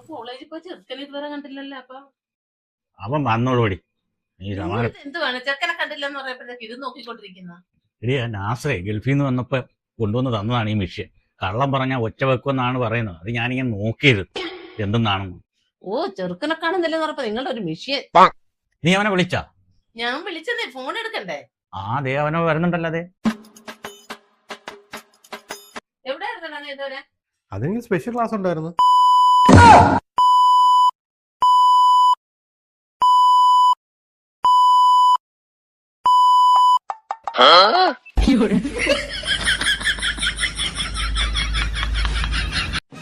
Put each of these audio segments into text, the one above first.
കോളേജിൽ പോയി ചെറുക്കനെ ഇതുവരെ കണ്ടില്ലല്ലോ. അപ്പൊ അവൻ വന്നോളൂടി. നീ സമാനം. എന്തുവാണ് ചെറുക്കനെ കണ്ടില്ലെന്ന് പറയുമ്പോഴത്തേക്ക് ഇത് നോക്കിക്കൊണ്ടിരിക്കുന്ന എടിയാ നാസറേ ഗൾഫിൽ നിന്ന് വന്നപ്പോ കൊണ്ടുവന്ന് തന്നതാണ് ഈ മിഷ്യൻ. കള്ളം പറഞ്ഞാൽ ഒച്ച വെക്കുമെന്നാണ് പറയുന്നത്. അത് ഞാനിങ്ങനെ നോക്കിയത് എന്തെന്നാണെന്ന്. ഓ ചെറുക്കനെ കാണുന്നില്ലെന്ന് പറഞ്ഞപ്പോ നിങ്ങളുടെ ഒരു മിഷ്യൻ. നീ അവനെ വിളിച്ചാ? ഞാൻ വിളിച്ചതേ ഫോൺ എടുക്കണ്ടേ? ദേ അവനോ വരുന്നുണ്ടല്ലോ. അതെ എവിടെയായിരുന്നടാ നീ ഇതുവരെ? അതിന് സ്പെഷ്യൽ ക്ലാസ് ഉണ്ടായിരുന്നു.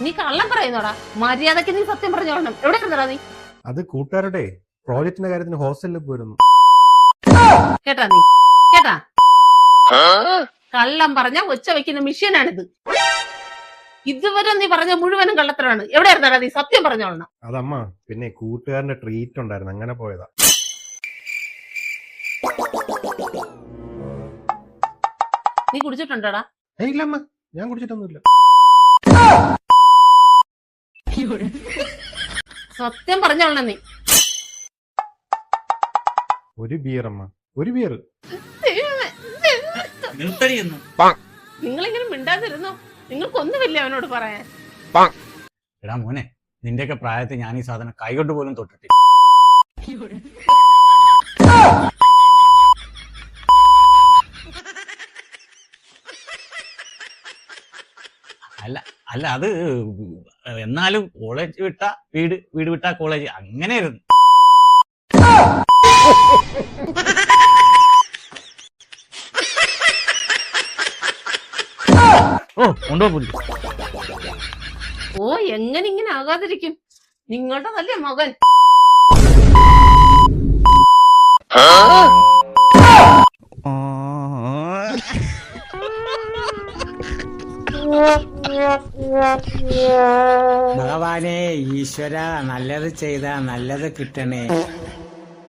നീ കള്ളം പറയുന്നോടാ. മര്യാദക്ക് നീ സത്യം പറഞ്ഞോളണം. എവിടെ ഇരുന്നടാ നീ? അത് കൂട്ടുകാരുടെ പ്രോജക്റ്റിന്റെ കാര്യത്തിന് ഹോസ്റ്റലിൽ പോയിരുന്നു. കേട്ടാ നീ കേട്ടാ? കള്ളം പറഞ്ഞ ഒച്ച വെക്കുന്ന മിഷ്യനാണിത്. ഇതുവരെ നീ പറഞ്ഞ മുഴുവനും കള്ളത്തരാണ്. എവിടെ ഇരുന്നടാ നീ? സത്യം പറഞ്ഞോളണം. അതമ്മ പിന്നെ കൂട്ടുകാരന്റെ ട്രീറ്റ് ഉണ്ടായിരുന്നു, അങ്ങനെ പോയതാ. നീ കുടിച്ചിട്ടുണ്ടോടാ? ഇല്ലമ്മ, ഞാൻ കുടിച്ചിട്ടൊന്നുമില്ല. സത്യം പറഞ്ഞോളണം നീ. ഒരു ബിയർ അമ്മ, ഒരു ബിയർ. നിങ്ങളിങ്ങനെ മിണ്ടാതിരുന്നോ? നിങ്ങൾക്കൊന്നുമില്ല അവനോട് പറയാൻ. എടാ മോനെ, നിന്റെയൊക്കെ പ്രായത്തിൽ ഞാൻ ഈ സാധനം കൈകൊണ്ട് പോലും തൊട്ടിട്ടില്ല. അല്ല അല്ല അത് എന്നാലും കോളേജ് വിട്ട വീട്, വീട് വിട്ട കോളേജ്, അങ്ങനെയായിരുന്നു. കൊണ്ടുപോയി. ഓ എങ്ങനെ ഇങ്ങനെ ആകാതിരിക്കും? നിങ്ങളുടെ നല്ല മകൻ. ഭഗവാനെ ഈശ്വര, നല്ലത് ചെയ്താ നല്ലത് കിട്ടണേ.